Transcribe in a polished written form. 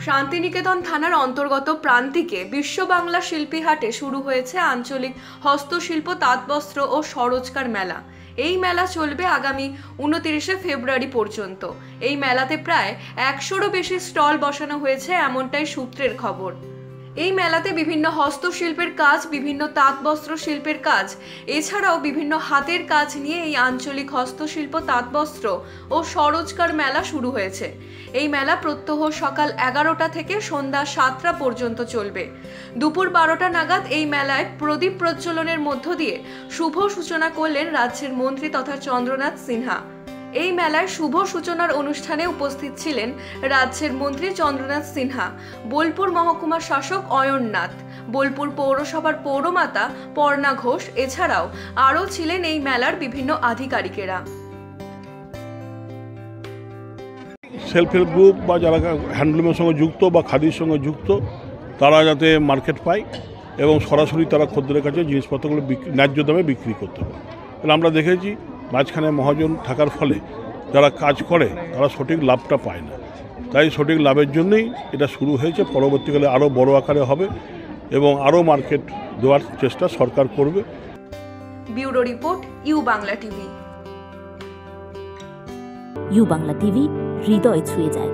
শান্তিনিকেতন থানার অন্তর্গত প্রান্তিকে বিশ্ব বাংলা শিল্পী হাটে শুরু হয়েছে আঞ্চলিক হস্তশিল্প, তাঁতবস্ত্র ও স্বরোজগার মেলা। এই মেলা চলবে আগামী 29শে ফেব্রুয়ারি পর্যন্ত। এই মেলাতে প্রায় 100রও বেশি স্টল বসানো হয়েছে, এমনটাই সূত্রের খবর। এই মেলাতে বিভিন্ন হস্তশিল্পের কাজ, বিভিন্ন তাঁতবস্ত্র শিল্পের কাজ, এছাড়াও বিভিন্ন হাতের কাজ নিয়ে এই আঞ্চলিক হস্তশিল্প, তাঁতবস্ত্র ও স্বরোজগার মেলা শুরু হয়েছে। এই মেলা প্রত্যহ সকাল 11টা থেকে সন্ধ্যা 7টা পর্যন্ত চলবে। দুপুর 12টা নাগাদ এই মেলায় প্রদীপ প্রজ্বলনের মধ্য দিয়ে শুভ সূচনা করলেন রাজ্যের মন্ত্রী তথা চন্দ্রনাথ সিনহা। এই মেলায় শুভ সূচনার অনুষ্ঠানে উপস্থিত ছিলেন রাজ্যের মন্ত্রী চন্দ্রনাথ সিনহা, বোলপুর মহকুমা শাসক অয়ন নাথ, বোলপুর পৌরসভার পৌরমাতা পর্ণা ঘোষ, এছাড়াও আরও ছিলেন এই মেলার বিভিন্ন আধিকারিকেরা। সেলফ হেল্প গ্রুপ বা যারা হ্যান্ডলুমের সঙ্গে যুক্ত বা খাদির সঙ্গে যুক্ত, তারা যাতে মার্কেট পায় এবং সরাসরি তারা খদ্দেরের কাছে জিনিসপত্রগুলো ন্যায্য দামে বিক্রি করতে পারে। তাহলে আমরা দেখেছি মাঝখানে মহাজন থাকার ফলে যারা কাজ করে তারা সঠিক লাভটা পায় না। তাই সঠিক লাভের জন্যই এটা শুরু হয়েছে। পরবর্তীকালে আরও বড় আকারে হবে এবং আরও মার্কেট দেওয়ার চেষ্টা সরকার করবে। Bureau report, U Bangla TV. U Bangla TV, হৃদয় ছুঁয়ে যায়।